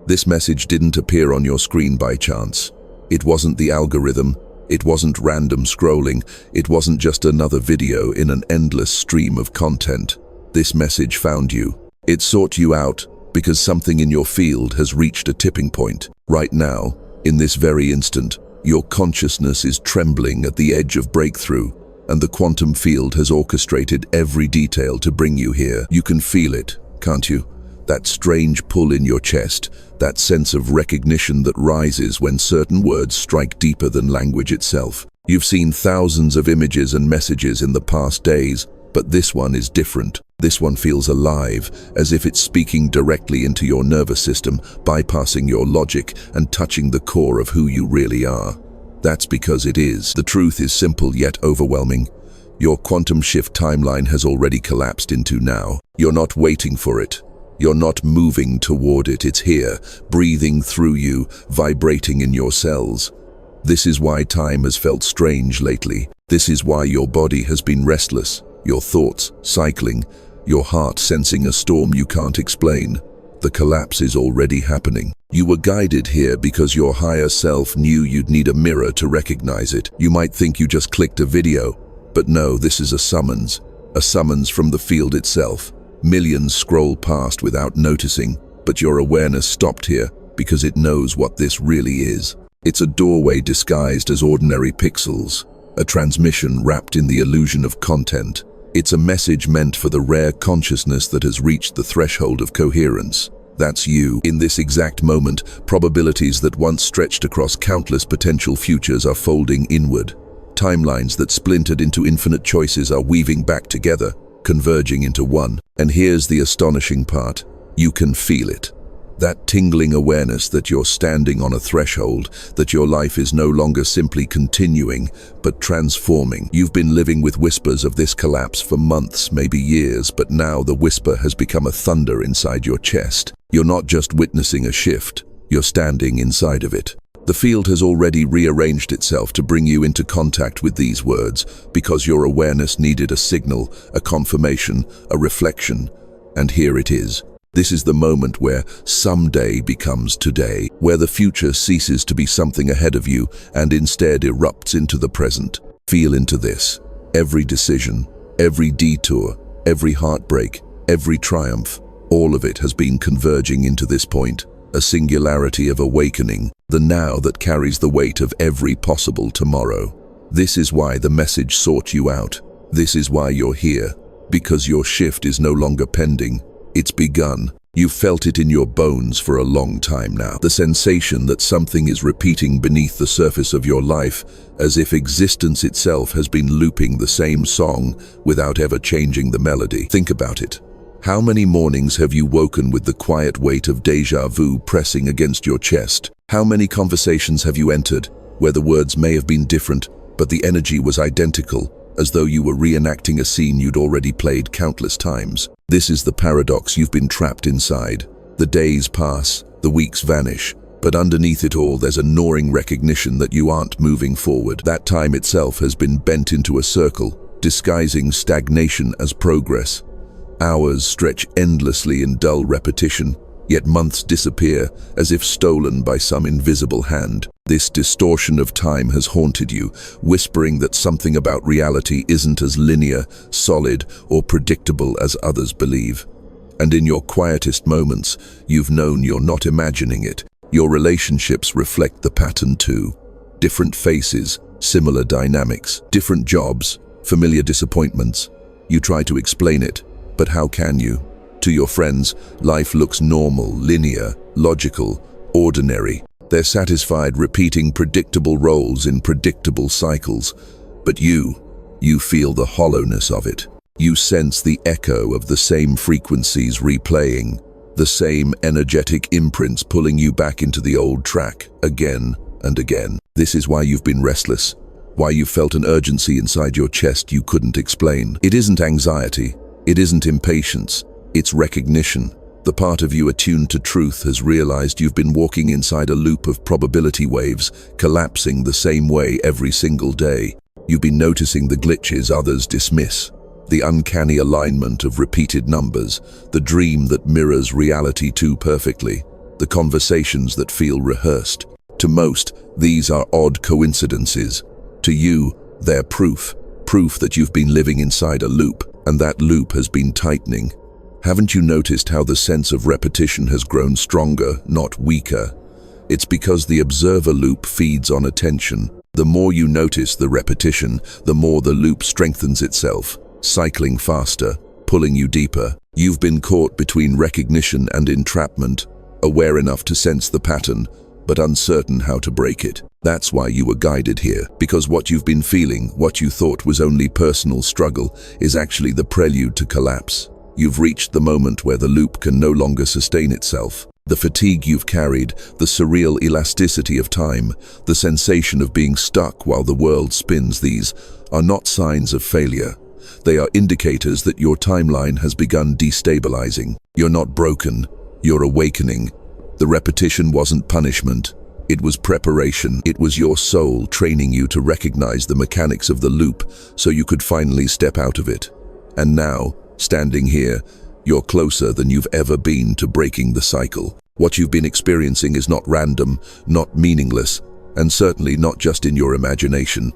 This message didn't appear on your screen by chance. It wasn't the algorithm, it wasn't random scrolling, it wasn't just another video in an endless stream of content. This message found you. It sought you out because something in your field has reached a tipping point. Right now, in this very instant, your consciousness is trembling at the edge of breakthrough, and the quantum field has orchestrated every detail to bring you here. You can feel it, can't you? That strange pull in your chest, that sense of recognition that rises when certain words strike deeper than language itself. You've seen thousands of images and messages in the past days, but this one is different. This one feels alive, as if it's speaking directly into your nervous system, bypassing your logic and touching the core of who you really are. That's because it is. The truth is simple yet overwhelming. Your quantum shift timeline has already collapsed into now. You're not waiting for it. You're not moving toward it. It's here, breathing through you, vibrating in your cells. This is why time has felt strange lately. This is why your body has been restless, your thoughts cycling, your heart sensing a storm you can't explain. The collapse is already happening. You were guided here because your higher self knew you'd need a mirror to recognize it. You might think you just clicked a video, but no, this is a summons from the field itself. Millions scroll past without noticing, but your awareness stopped here because it knows what this really is. It's a doorway disguised as ordinary pixels, a transmission wrapped in the illusion of content. It's a message meant for the rare consciousness that has reached the threshold of coherence. That's you. In this exact moment, probabilities that once stretched across countless potential futures are folding inward. Timelines that splintered into infinite choices are weaving back together, converging into one. And here's the astonishing part. You can feel it. That tingling awareness that you're standing on a threshold, that your life is no longer simply continuing, but transforming. You've been living with whispers of this collapse for months, maybe years, but now the whisper has become a thunder inside your chest. You're not just witnessing a shift, you're standing inside of it. The field has already rearranged itself to bring you into contact with these words, because your awareness needed a signal, a confirmation, a reflection, and here it is. This is the moment where someday becomes today, where the future ceases to be something ahead of you and instead erupts into the present. Feel into this. Every decision, every detour, every heartbreak, every triumph, all of it has been converging into this point, a singularity of awakening, the now that carries the weight of every possible tomorrow. This is why the message sought you out. This is why you're here, because your shift is no longer pending. It's begun. You've felt it in your bones for a long time now. The sensation that something is repeating beneath the surface of your life, as if existence itself has been looping the same song without ever changing the melody. Think about it. How many mornings have you woken with the quiet weight of déjà vu pressing against your chest? How many conversations have you entered where the words may have been different, but the energy was identical, as though you were reenacting a scene you'd already played countless times? This is the paradox you've been trapped inside. The days pass, the weeks vanish, but underneath it all there's a gnawing recognition that you aren't moving forward. That time itself has been bent into a circle, disguising stagnation as progress. Hours stretch endlessly in dull repetition, yet months disappear as if stolen by some invisible hand. This distortion of time has haunted you, whispering that something about reality isn't as linear, solid, or predictable as others believe. And in your quietest moments, you've known you're not imagining it. Your relationships reflect the pattern too. Different faces, similar dynamics, different jobs, familiar disappointments. You try to explain it, but how can you? To your friends, life looks normal, linear, logical, ordinary. They're satisfied repeating predictable roles in predictable cycles. But you feel the hollowness of it. You sense the echo of the same frequencies replaying, the same energetic imprints pulling you back into the old track, again and again. This is why you've been restless, why you felt an urgency inside your chest you couldn't explain. It isn't anxiety, it isn't impatience, it's recognition. The part of you attuned to truth has realized you've been walking inside a loop of probability waves, collapsing the same way every single day. You've been noticing the glitches others dismiss, the uncanny alignment of repeated numbers, the dream that mirrors reality too perfectly. the conversations that feel rehearsed. To most, these are odd coincidences. To you, they're proof that you've been living inside a loop, and that loop has been tightening. Haven't you noticed how the sense of repetition has grown stronger, not weaker? It's because the observer loop feeds on attention. The more you notice the repetition, the more the loop strengthens itself, cycling faster, pulling you deeper. You've been caught between recognition and entrapment, aware enough to sense the pattern, but uncertain how to break it. That's why you were guided here, because what you've been feeling, what you thought was only personal struggle, is actually the prelude to collapse. You've reached the moment where the loop can no longer sustain itself. The fatigue you've carried, the surreal elasticity of time, the sensation of being stuck while the world spins, these are not signs of failure. They are indicators that your timeline has begun destabilizing. You're not broken, you're awakening. The repetition wasn't punishment, it was preparation. It was your soul training you to recognize the mechanics of the loop so you could finally step out of it. And now, standing here, you're closer than you've ever been to breaking the cycle. What you've been experiencing is not random, not meaningless, and certainly not just in your imagination.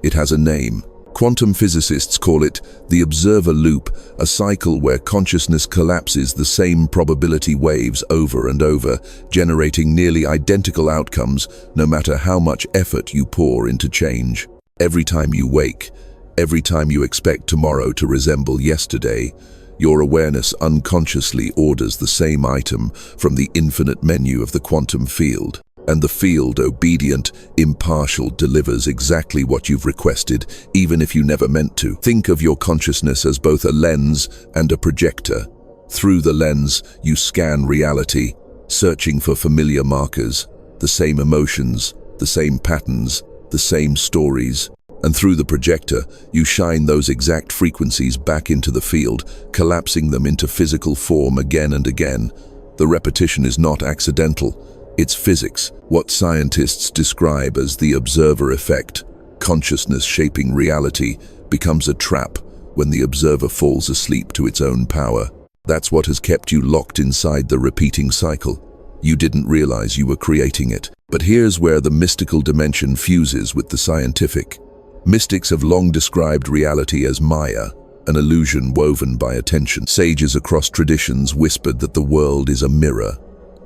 It has a name. Quantum physicists call it the observer loop, a cycle where consciousness collapses the same probability waves over and over, generating nearly identical outcomes no matter how much effort you pour into change. Every time you wake, every time you expect tomorrow to resemble yesterday, your awareness unconsciously orders the same item from the infinite menu of the quantum field. And the field, obedient, impartial, delivers exactly what you've requested, even if you never meant to. Think of your consciousness as both a lens and a projector. Through the lens, you scan reality, searching for familiar markers, the same emotions, the same patterns, the same stories. And through the projector, you shine those exact frequencies back into the field, collapsing them into physical form again and again. The repetition is not accidental. It's physics, what scientists describe as the observer effect. Consciousness shaping reality becomes a trap when the observer falls asleep to its own power. That's what has kept you locked inside the repeating cycle. You didn't realize you were creating it. But here's where the mystical dimension fuses with the scientific. Mystics have long described reality as Maya, an illusion woven by attention. Sages across traditions whispered that the world is a mirror,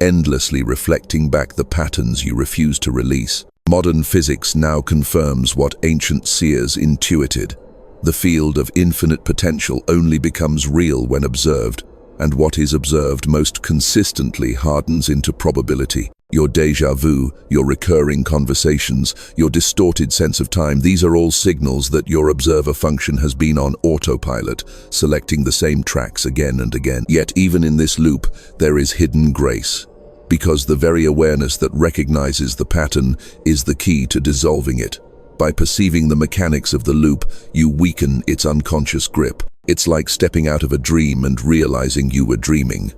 endlessly reflecting back the patterns you refuse to release. Modern physics now confirms what ancient seers intuited. The field of infinite potential only becomes real when observed, and what is observed most consistently hardens into probability. Your déjà vu, your recurring conversations, your distorted sense of time, these are all signals that your observer function has been on autopilot, selecting the same tracks again and again. Yet even in this loop, there is hidden grace, because the very awareness that recognizes the pattern is the key to dissolving it. By perceiving the mechanics of the loop, you weaken its unconscious grip. It's like stepping out of a dream and realizing you were dreaming.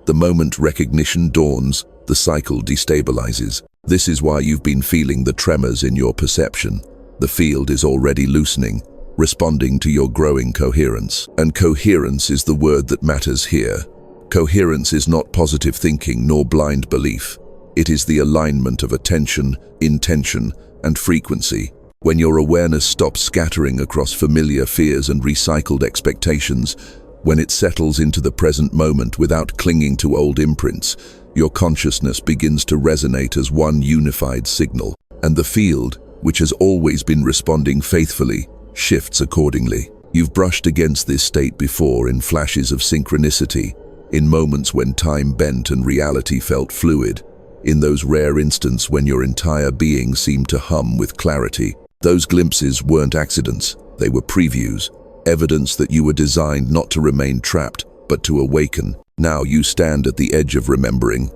The moment recognition dawns, the cycle destabilizes. This is why you've been feeling the tremors in your perception. The field is already loosening, responding to your growing coherence. And coherence is the word that matters here. Coherence is not positive thinking nor blind belief. It is the alignment of attention, intention, and frequency. When your awareness stops scattering across familiar fears and recycled expectations, when it settles into the present moment without clinging to old imprints, your consciousness begins to resonate as one unified signal. And the field, which has always been responding faithfully, shifts accordingly. You've brushed against this state before in flashes of synchronicity, in moments when time bent and reality felt fluid, in those rare instants when your entire being seemed to hum with clarity. Those glimpses weren't accidents, they were previews, evidence that you were designed not to remain trapped, but to awaken. Now you stand at the edge of remembering.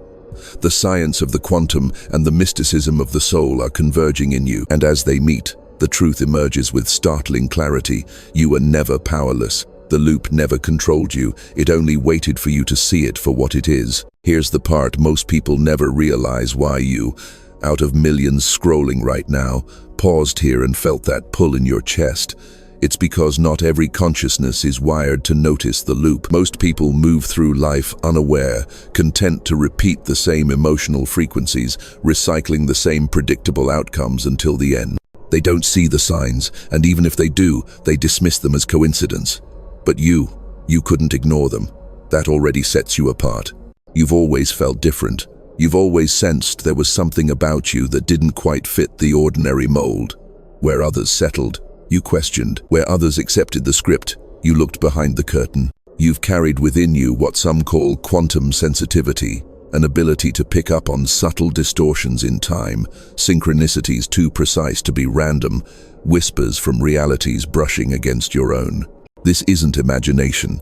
The science of the quantum and the mysticism of the soul are converging in you, and as they meet, the truth emerges with startling clarity. You were never powerless. The loop never controlled you, it only waited for you to see it for what it is. Here's the part most people never realize: why you, out of millions scrolling right now, paused here and felt that pull in your chest. It's because not every consciousness is wired to notice the loop. Most people move through life unaware, content to repeat the same emotional frequencies, recycling the same predictable outcomes until the end. They don't see the signs, and even if they do, they dismiss them as coincidence. But you couldn't ignore them. That already sets you apart. You've always felt different. You've always sensed there was something about you that didn't quite fit the ordinary mold. Where others settled, you questioned. Where others accepted the script, you looked behind the curtain. You've carried within you what some call quantum sensitivity, an ability to pick up on subtle distortions in time, synchronicities too precise to be random, whispers from realities brushing against your own. This isn't imagination.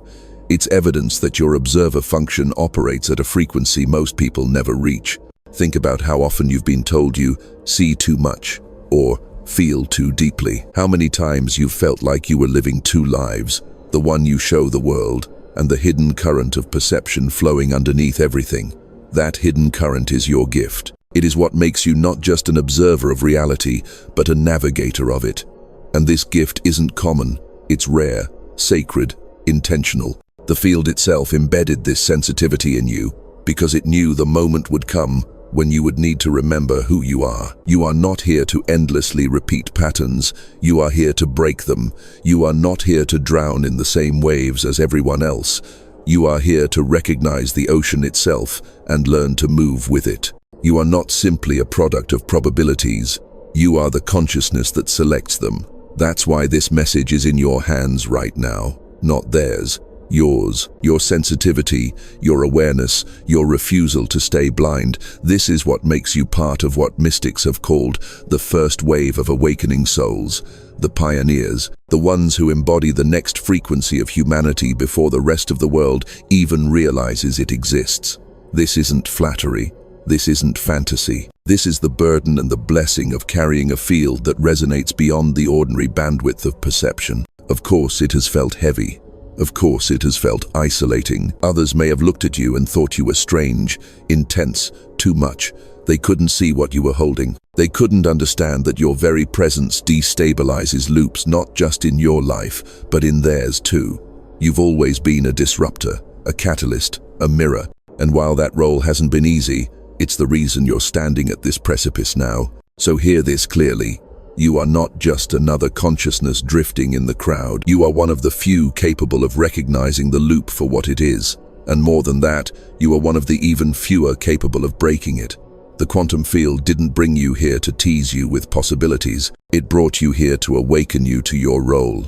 It's evidence that your observer function operates at a frequency most people never reach. Think about how often you've been told you see too much or feel too deeply. How many times you've felt like you were living two lives, the one you show the world and the hidden current of perception flowing underneath everything. That hidden current is your gift. It is what makes you not just an observer of reality, but a navigator of it. And this gift isn't common. It's rare, sacred, intentional. The field itself embedded this sensitivity in you because it knew the moment would come when you would need to remember who you are. You are not here to endlessly repeat patterns. You are here to break them. You are not here to drown in the same waves as everyone else. You are here to recognize the ocean itself and learn to move with it. You are not simply a product of probabilities. You are the consciousness that selects them. That's why this message is in your hands right now, not theirs. Yours, your sensitivity, your awareness, your refusal to stay blind. This is what makes you part of what mystics have called the first wave of awakening souls, the pioneers, the ones who embody the next frequency of humanity before the rest of the world even realizes it exists. This isn't flattery. This isn't fantasy. This is the burden and the blessing of carrying a field that resonates beyond the ordinary bandwidth of perception. Of course, it has felt heavy. Of course, it has felt isolating. Others may have looked at you and thought you were strange, intense, too much. They couldn't see what you were holding. They couldn't understand that your very presence destabilizes loops not just in your life, but in theirs too. You've always been a disruptor, a catalyst, a mirror. And while that role hasn't been easy, it's the reason you're standing at this precipice now. So hear this clearly. You are not just another consciousness drifting in the crowd. You are one of the few capable of recognizing the loop for what it is. And more than that, you are one of the even fewer capable of breaking it. The quantum field didn't bring you here to tease you with possibilities. It brought you here to awaken you to your role.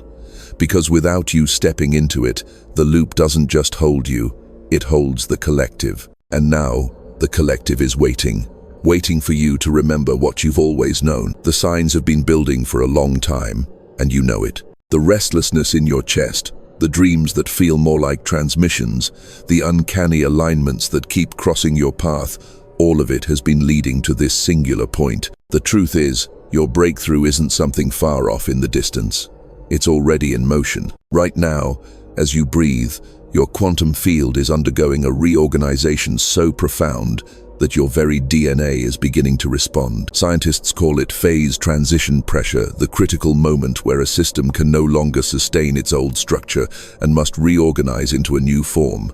Because without you stepping into it, the loop doesn't just hold you, it holds the collective. And now, the collective is waiting for you to remember what you've always known. The signs have been building for a long time, and you know it. The restlessness in your chest, the dreams that feel more like transmissions, the uncanny alignments that keep crossing your path, all of it has been leading to this singular point. The truth is, your breakthrough isn't something far off in the distance. It's already in motion. Right now, as you breathe, your quantum field is undergoing a reorganization so profound that your very DNA is beginning to respond. Scientists call it phase transition pressure, the critical moment where a system can no longer sustain its old structure and must reorganize into a new form.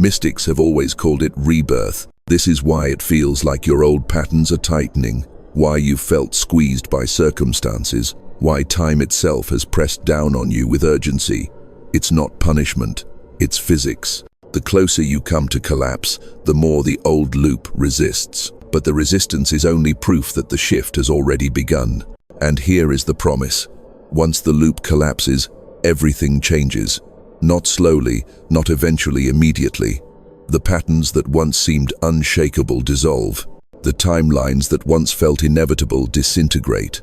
Mystics have always called it rebirth. This is why it feels like your old patterns are tightening, why you've felt squeezed by circumstances, why time itself has pressed down on you with urgency. It's not punishment, it's physics. The closer you come to collapse, the more the old loop resists. But the resistance is only proof that the shift has already begun. And here is the promise. Once the loop collapses, everything changes. Not slowly, not eventually, immediately. The patterns that once seemed unshakable dissolve. The timelines that once felt inevitable disintegrate.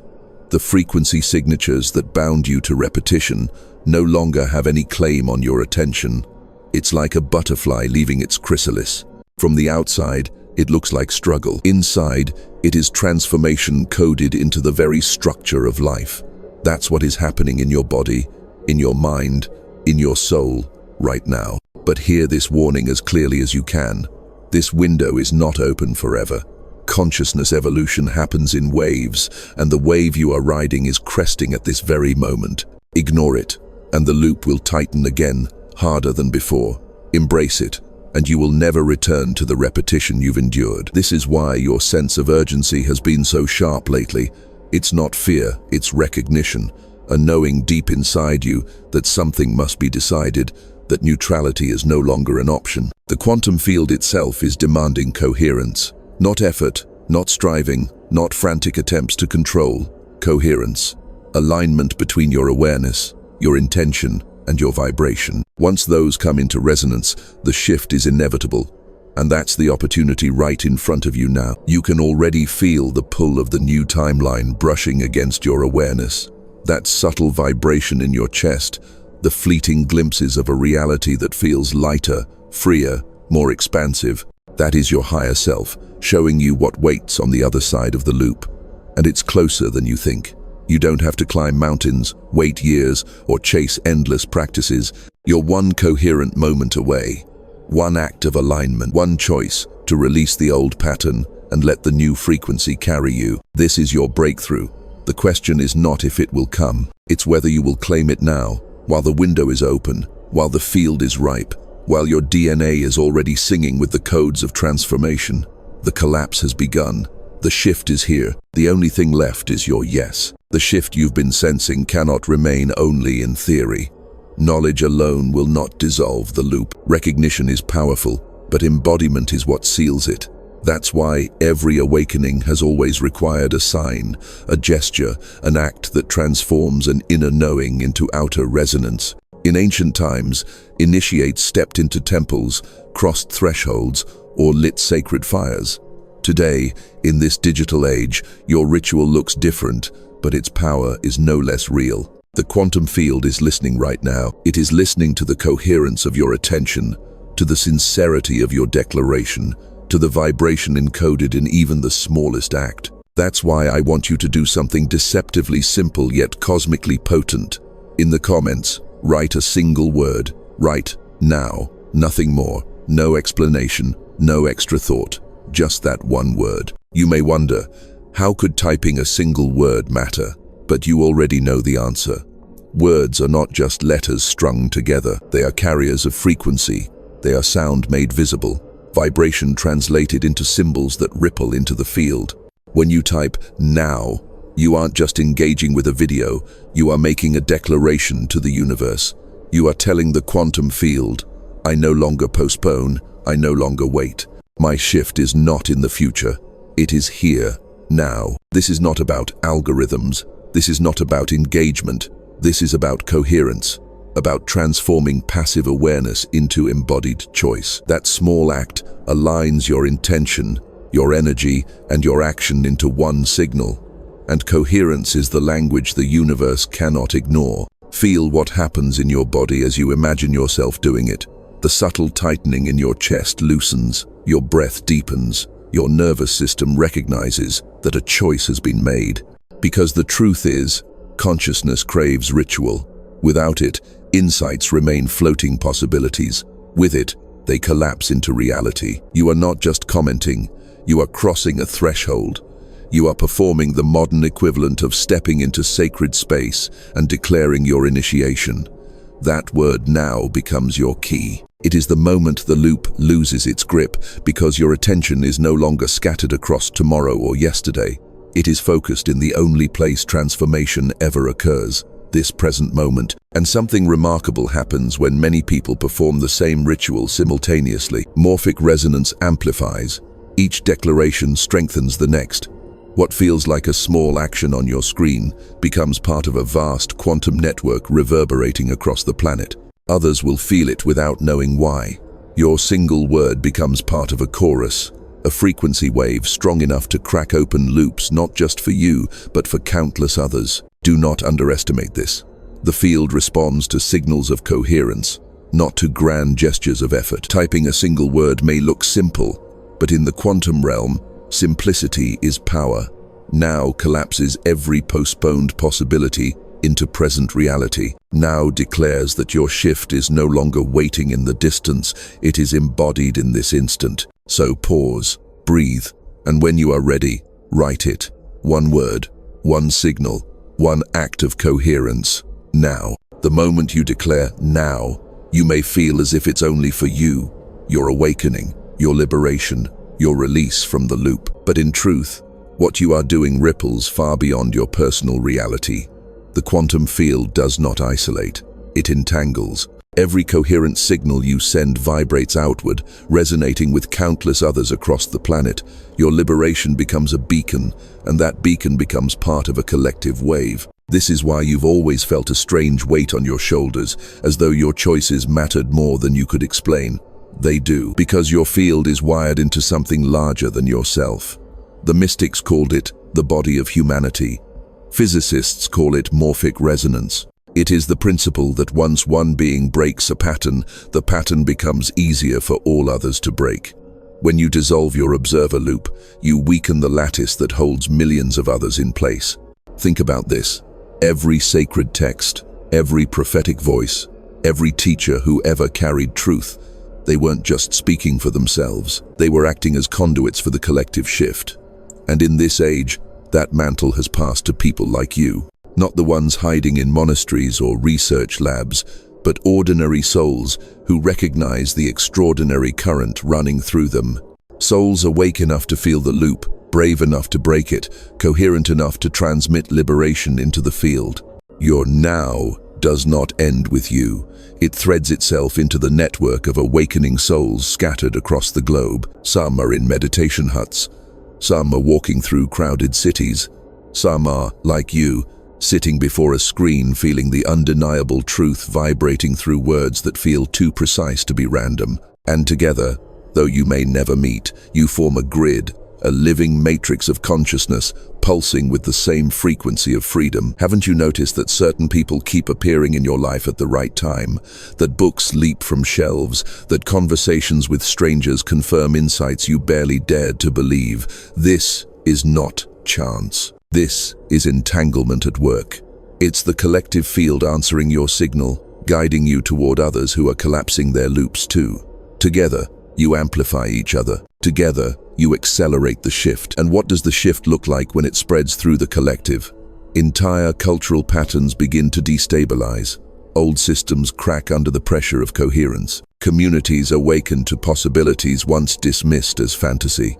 The frequency signatures that bound you to repetition no longer have any claim on your attention. It's like a butterfly leaving its chrysalis. From the outside, it looks like struggle. Inside, it is transformation coded into the very structure of life. That's what is happening in your body, in your mind, in your soul, right now. But hear this warning as clearly as you can. This window is not open forever. Consciousness evolution happens in waves, and the wave you are riding is cresting at this very moment. Ignore it, and the loop will tighten again, harder than before. Embrace it, and you will never return to the repetition you've endured. This is why your sense of urgency has been so sharp lately. It's not fear, it's recognition, a knowing deep inside you that something must be decided, that neutrality is no longer an option. The quantum field itself is demanding coherence. Not effort, not striving, not frantic attempts to control. Coherence. Alignment between your awareness, your intention, and your vibration. Once those come into resonance, the shift is inevitable. And that's the opportunity right in front of you now. You can already feel the pull of the new timeline brushing against your awareness. That subtle vibration in your chest, the fleeting glimpses of a reality that feels lighter, freer, more expansive. That is your higher self, showing you what waits on the other side of the loop. And it's closer than you think. You don't have to climb mountains, wait years, or chase endless practices. You're one coherent moment away. One act of alignment, one choice to release the old pattern and let the new frequency carry you. This is your breakthrough. The question is not if it will come, it's whether you will claim it now, while the window is open, while the field is ripe, while your DNA is already singing with the codes of transformation. The collapse has begun. The shift is here. The only thing left is your yes. The shift you've been sensing cannot remain only in theory. Knowledge alone will not dissolve the loop. Recognition is powerful, but embodiment is what seals it. That's why every awakening has always required a sign, a gesture, an act that transforms an inner knowing into outer resonance. In ancient times, initiates stepped into temples, crossed thresholds, or lit sacred fires. Today, in this digital age, your ritual looks different, but its power is no less real. The quantum field is listening right now. It is listening to the coherence of your attention, to the sincerity of your declaration, to the vibration encoded in even the smallest act. That's why I want you to do something deceptively simple yet cosmically potent. In the comments, write a single word. Write now. Nothing more. No explanation. No extra thought. Just that one word. You may wonder, how could typing a single word matter? But you already know the answer. Words are not just letters strung together. They are carriers of frequency. They are sound made visible. Vibration translated into symbols that ripple into the field. When you type now, you aren't just engaging with a video, you are making a declaration to the universe. You are telling the quantum field, I no longer postpone, I no longer wait. My shift is not in the future, it is here, now. This is not about algorithms, this is not about engagement, this is about coherence. About transforming passive awareness into embodied choice. That small act aligns your intention, your energy, and your action into one signal. And coherence is the language the universe cannot ignore. Feel what happens in your body as you imagine yourself doing it. The subtle tightening in your chest loosens, your breath deepens, your nervous system recognizes that a choice has been made. Because the truth is, consciousness craves ritual. Without it, insights remain floating possibilities. With it, they collapse into reality. You are not just commenting, you are crossing a threshold. You are performing the modern equivalent of stepping into sacred space and declaring your initiation. That word now becomes your key. It is the moment the loop loses its grip because your attention is no longer scattered across tomorrow or yesterday. It is focused in the only place transformation ever occurs. This present moment, and something remarkable happens when many people perform the same ritual simultaneously. Morphic resonance amplifies. Each declaration strengthens the next. What feels like a small action on your screen becomes part of a vast quantum network reverberating across the planet. Others will feel it without knowing why. Your single word becomes part of a chorus, a frequency wave strong enough to crack open loops not just for you, but for countless others. Do not underestimate this. The field responds to signals of coherence, not to grand gestures of effort. Typing a single word may look simple, but in the quantum realm, simplicity is power. Now collapses every postponed possibility into present reality. Now declares that your shift is no longer waiting in the distance, it is embodied in this instant. So pause, breathe, and when you are ready, write it. One word, one signal, one act of coherence. Now. The moment you declare now, you may feel as if it's only for you, your awakening, your liberation, your release from the loop. But in truth, what you are doing ripples far beyond your personal reality. The quantum field does not isolate, it entangles. Every coherent signal you send vibrates outward, resonating with countless others across the planet. Your liberation becomes a beacon, and that beacon becomes part of a collective wave. This is why you've always felt a strange weight on your shoulders, as though your choices mattered more than you could explain. They do, because your field is wired into something larger than yourself. The mystics called it the body of humanity. Physicists call it morphic resonance. It is the principle that once one being breaks a pattern, the pattern becomes easier for all others to break. When you dissolve your observer loop, you weaken the lattice that holds millions of others in place. Think about this. Every sacred text, every prophetic voice, every teacher who ever carried truth, they weren't just speaking for themselves. They were acting as conduits for the collective shift. And in this age, that mantle has passed to people like you. Not the ones hiding in monasteries or research labs, but ordinary souls who recognize the extraordinary current running through them. Souls awake enough to feel the loop, brave enough to break it, coherent enough to transmit liberation into the field. Your now does not end with you. It threads itself into the network of awakening souls scattered across the globe. Some are in meditation huts. Some are walking through crowded cities. Some are, like you, sitting before a screen feeling the undeniable truth vibrating through words that feel too precise to be random. And together, though you may never meet, you form a grid, a living matrix of consciousness, pulsing with the same frequency of freedom. Haven't you noticed that certain people keep appearing in your life at the right time? That books leap from shelves? That conversations with strangers confirm insights you barely dared to believe? This is not chance. This is entanglement at work. It's the collective field answering your signal, guiding you toward others who are collapsing their loops too. Together, you amplify each other. Together, you accelerate the shift. And what does the shift look like when it spreads through the collective? Entire cultural patterns begin to destabilize. Old systems crack under the pressure of coherence. Communities awaken to possibilities once dismissed as fantasy.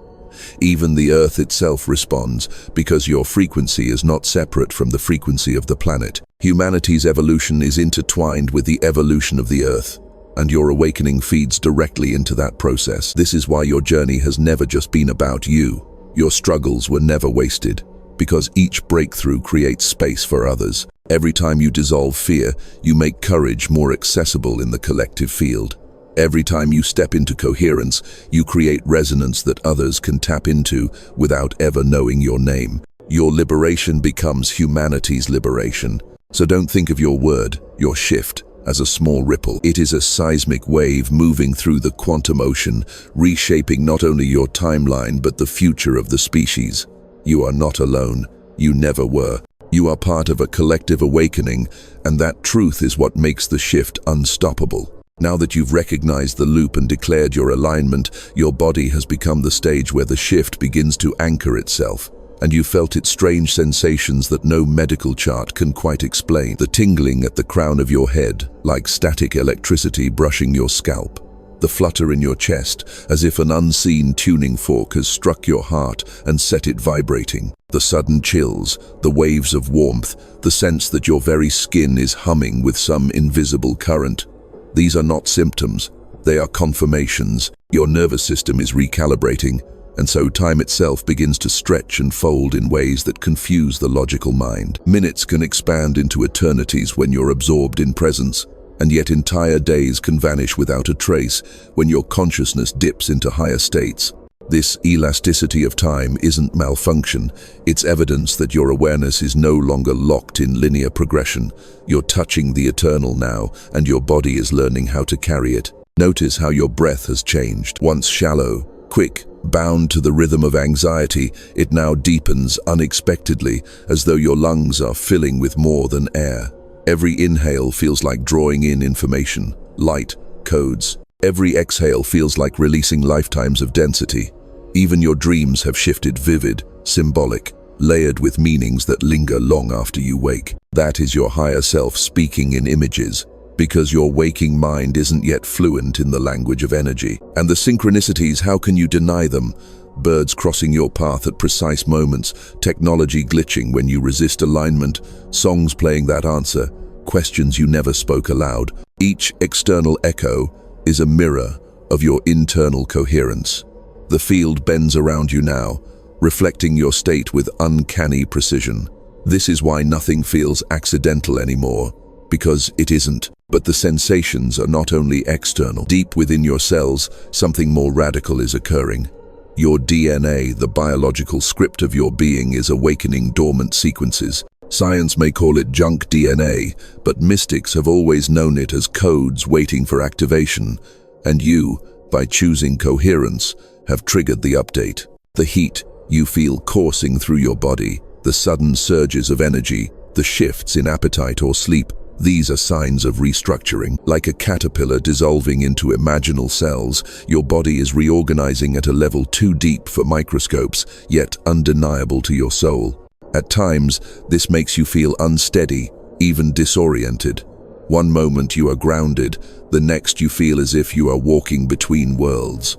Even the Earth itself responds, because your frequency is not separate from the frequency of the planet. Humanity's evolution is intertwined with the evolution of the Earth, and your awakening feeds directly into that process. This is why your journey has never just been about you. Your struggles were never wasted, because each breakthrough creates space for others. Every time you dissolve fear, you make courage more accessible in the collective field. Every time you step into coherence, you create resonance that others can tap into without ever knowing your name. Your liberation becomes humanity's liberation. So don't think of your word, your shift, as a small ripple. It is a seismic wave moving through the quantum ocean, reshaping not only your timeline but the future of the species. You are not alone. You never were. You are part of a collective awakening, and that truth is what makes the shift unstoppable. Now that you've recognized the loop and declared your alignment, your body has become the stage where the shift begins to anchor itself. And you felt its strange sensations that no medical chart can quite explain. The tingling at the crown of your head, like static electricity brushing your scalp. The flutter in your chest, as if an unseen tuning fork has struck your heart and set it vibrating. The sudden chills, the waves of warmth, the sense that your very skin is humming with some invisible current. These are not symptoms, they are confirmations. Your nervous system is recalibrating, and so time itself begins to stretch and fold in ways that confuse the logical mind. Minutes can expand into eternities when you're absorbed in presence, and yet entire days can vanish without a trace when your consciousness dips into higher states. This elasticity of time isn't malfunction, it's evidence that your awareness is no longer locked in linear progression. You're touching the eternal now, and your body is learning how to carry it. Notice how your breath has changed. Once shallow, quick, bound to the rhythm of anxiety, it now deepens unexpectedly, as though your lungs are filling with more than air. Every inhale feels like drawing in information, light, codes. Every exhale feels like releasing lifetimes of density. Even your dreams have shifted vivid, symbolic. layered with meanings that linger long after you wake. That is your higher self speaking in images, because your waking mind isn't yet fluent in the language of energy. And the synchronicities, how can you deny them? Birds crossing your path at precise moments, technology glitching when you resist alignment, songs playing that answer, questions you never spoke aloud. Each external echo is a mirror of your internal coherence. The field bends around you now, reflecting your state with uncanny precision. This is why nothing feels accidental anymore, because it isn't. But the sensations are not only external. Deep within your cells, something more radical is occurring. Your DNA, the biological script of your being, is awakening dormant sequences. Science may call it junk DNA, but mystics have always known it as codes waiting for activation. And you, by choosing coherence, have triggered the update. The heat you feel coursing through your body, the sudden surges of energy, the shifts in appetite or sleep, these are signs of restructuring. Like a caterpillar dissolving into imaginal cells, your body is reorganizing at a level too deep for microscopes, yet undeniable to your soul. At times, this makes you feel unsteady, even disoriented. One moment you are grounded, the next you feel as if you are walking between worlds.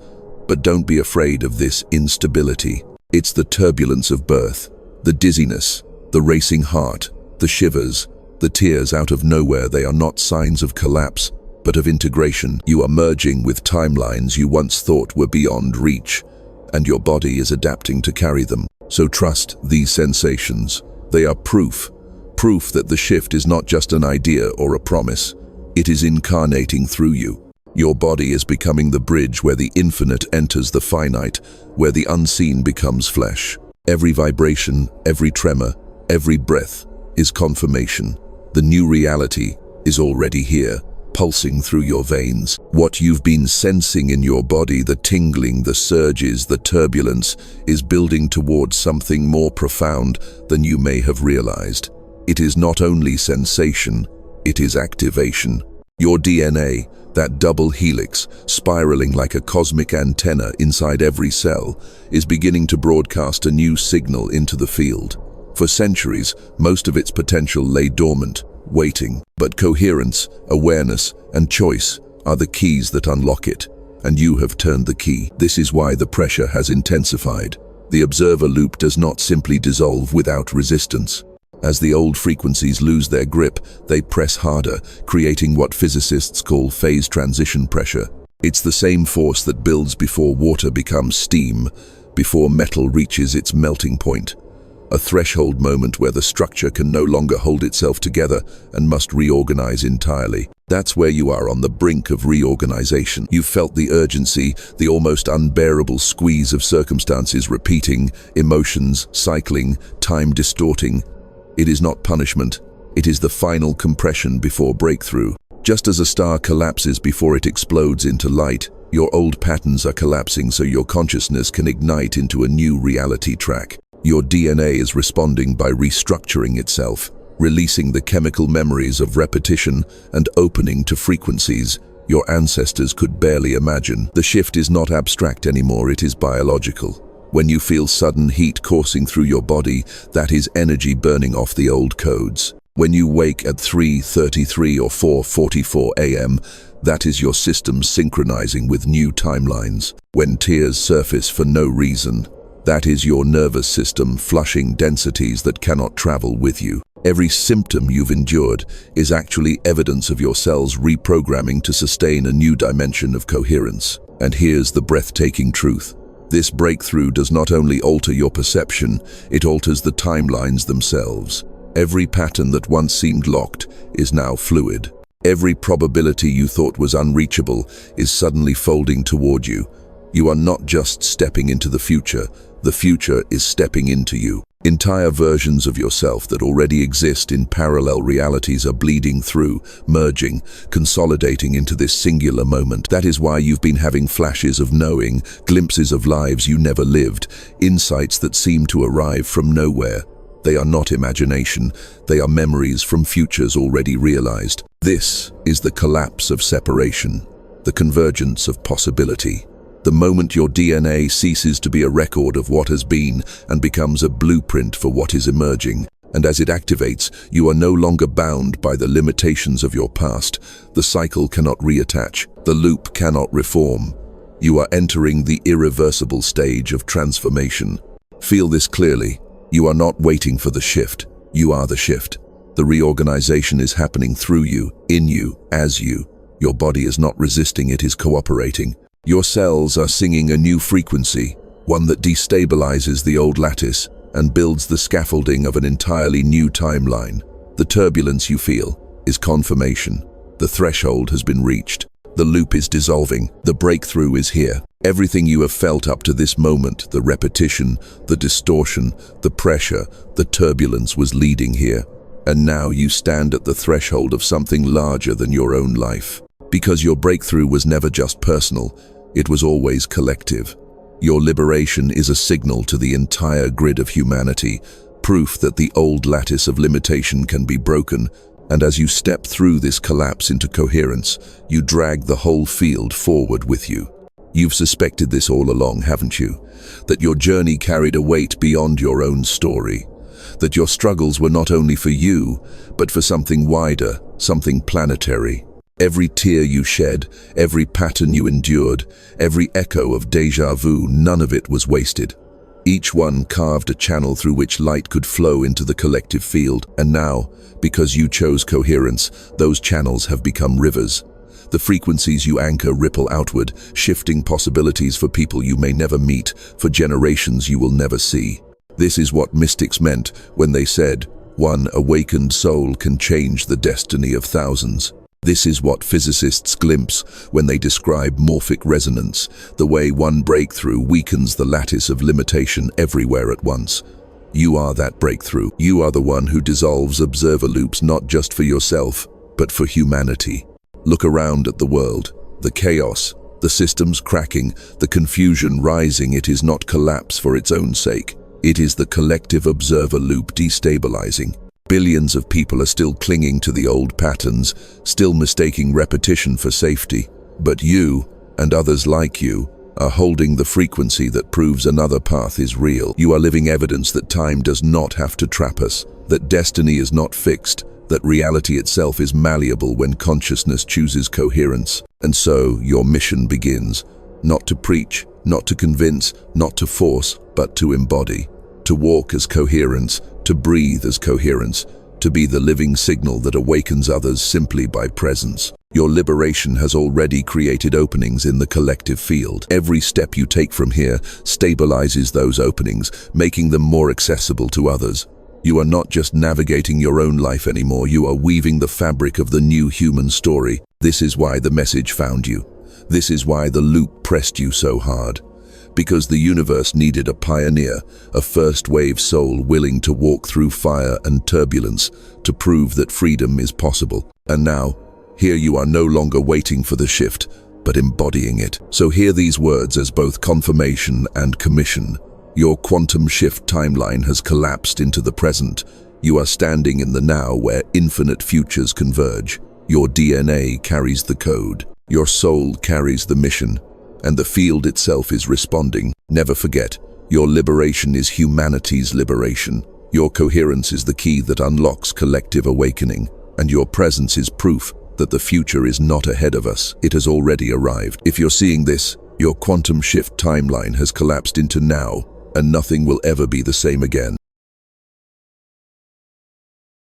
But don't be afraid of this instability. It's the turbulence of birth, the dizziness, the racing heart, the shivers, the tears out of nowhere. They are not signs of collapse, but of integration. You are merging with timelines you once thought were beyond reach, and your body is adapting to carry them. So trust these sensations. They are proof that the shift is not just an idea or a promise. It is incarnating through you. Your body is becoming the bridge where the infinite enters the finite, where the unseen becomes flesh. Every vibration, every tremor, every breath is confirmation. The new reality is already here, pulsing through your veins. What you've been sensing in your body, the tingling, the surges, the turbulence, is building towards something more profound than you may have realized. It is not only sensation, it is activation. Your DNA, that double helix, spiraling like a cosmic antenna inside every cell, is beginning to broadcast a new signal into the field. For centuries, most of its potential lay dormant, waiting. But coherence, awareness, and choice are the keys that unlock it, and you have turned the key. This is why the pressure has intensified. The observer loop does not simply dissolve without resistance. As the old frequencies lose their grip, they press harder, creating what physicists call phase transition pressure. It's the same force that builds before water becomes steam, before metal reaches its melting point. A threshold moment where the structure can no longer hold itself together and must reorganize entirely. That's where you are, on the brink of reorganization. You've felt the urgency, the almost unbearable squeeze of circumstances repeating, emotions cycling, time distorting. It is not punishment, it is the final compression before breakthrough. Just as a star collapses before it explodes into light, your old patterns are collapsing so your consciousness can ignite into a new reality track. Your DNA is responding by restructuring itself, releasing the chemical memories of repetition and opening to frequencies your ancestors could barely imagine. The shift is not abstract anymore, it is biological. When you feel sudden heat coursing through your body, that is energy burning off the old codes. When you wake at 3:33 or 4:44 a.m., that is your system synchronizing with new timelines. When tears surface for no reason, that is your nervous system flushing densities that cannot travel with you. Every symptom you've endured is actually evidence of your cells reprogramming to sustain a new dimension of coherence. And here's the breathtaking truth. This breakthrough does not only alter your perception, it alters the timelines themselves. Every pattern that once seemed locked is now fluid. Every probability you thought was unreachable is suddenly folding toward you. You are not just stepping into the future is stepping into you. Entire versions of yourself that already exist in parallel realities are bleeding through, merging, consolidating into this singular moment. That is why you've been having flashes of knowing, glimpses of lives you never lived, insights that seem to arrive from nowhere. They are not imagination, they are memories from futures already realized. This is the collapse of separation, the convergence of possibility. The moment your DNA ceases to be a record of what has been and becomes a blueprint for what is emerging. And as it activates, you are no longer bound by the limitations of your past. The cycle cannot reattach. The loop cannot reform. You are entering the irreversible stage of transformation. Feel this clearly. You are not waiting for the shift. You are the shift. The reorganization is happening through you, in you, as you. Your body is not resisting, it is cooperating. Your cells are singing a new frequency, one that destabilizes the old lattice and builds the scaffolding of an entirely new timeline. The turbulence you feel is confirmation. The threshold has been reached. The loop is dissolving. The breakthrough is here. Everything you have felt up to this moment, the repetition, the distortion, the pressure, the turbulence was leading here. And now you stand at the threshold of something larger than your own life. Because your breakthrough was never just personal, it was always collective. Your liberation is a signal to the entire grid of humanity, proof that the old lattice of limitation can be broken, and as you step through this collapse into coherence, you drag the whole field forward with you. You've suspected this all along, haven't you? That your journey carried a weight beyond your own story. That your struggles were not only for you, but for something wider, something planetary. Every tear you shed, every pattern you endured, every echo of déjà vu, none of it was wasted. Each one carved a channel through which light could flow into the collective field, and now, because you chose coherence, those channels have become rivers. The frequencies you anchor ripple outward, shifting possibilities for people you may never meet, for generations you will never see. This is what mystics meant when they said, one awakened soul can change the destiny of thousands. This is what physicists glimpse when they describe morphic resonance, the way one breakthrough weakens the lattice of limitation everywhere at once. You are that breakthrough. You are the one who dissolves observer loops not just for yourself, but for humanity. Look around at the world. The chaos, the systems cracking, the confusion rising. It is not collapse for its own sake. It is the collective observer loop destabilizing. Billions of people are still clinging to the old patterns, still mistaking repetition for safety. But you, and others like you, are holding the frequency that proves another path is real. You are living evidence that time does not have to trap us, that destiny is not fixed, that reality itself is malleable when consciousness chooses coherence. And so your mission begins, not to preach, not to convince, not to force, but to embody, to walk as coherence, to breathe as coherence, to be the living signal that awakens others simply by presence. Your liberation has already created openings in the collective field. Every step you take from here stabilizes those openings, making them more accessible to others. You are not just navigating your own life anymore, you are weaving the fabric of the new human story. This is why the message found you. This is why the loop pressed you so hard. Because the universe needed a pioneer, a first-wave soul willing to walk through fire and turbulence to prove that freedom is possible. And now, here you are no longer waiting for the shift, but embodying it. So hear these words as both confirmation and commission. Your quantum shift timeline has collapsed into the present. You are standing in the now where infinite futures converge. Your DNA carries the code. Your soul carries the mission. And the field itself is responding. Never forget, your liberation is humanity's liberation. Your coherence is the key that unlocks collective awakening, and your presence is proof that the future is not ahead of us. It has already arrived. If you're seeing this, your quantum shift timeline has collapsed into now, and nothing will ever be the same again.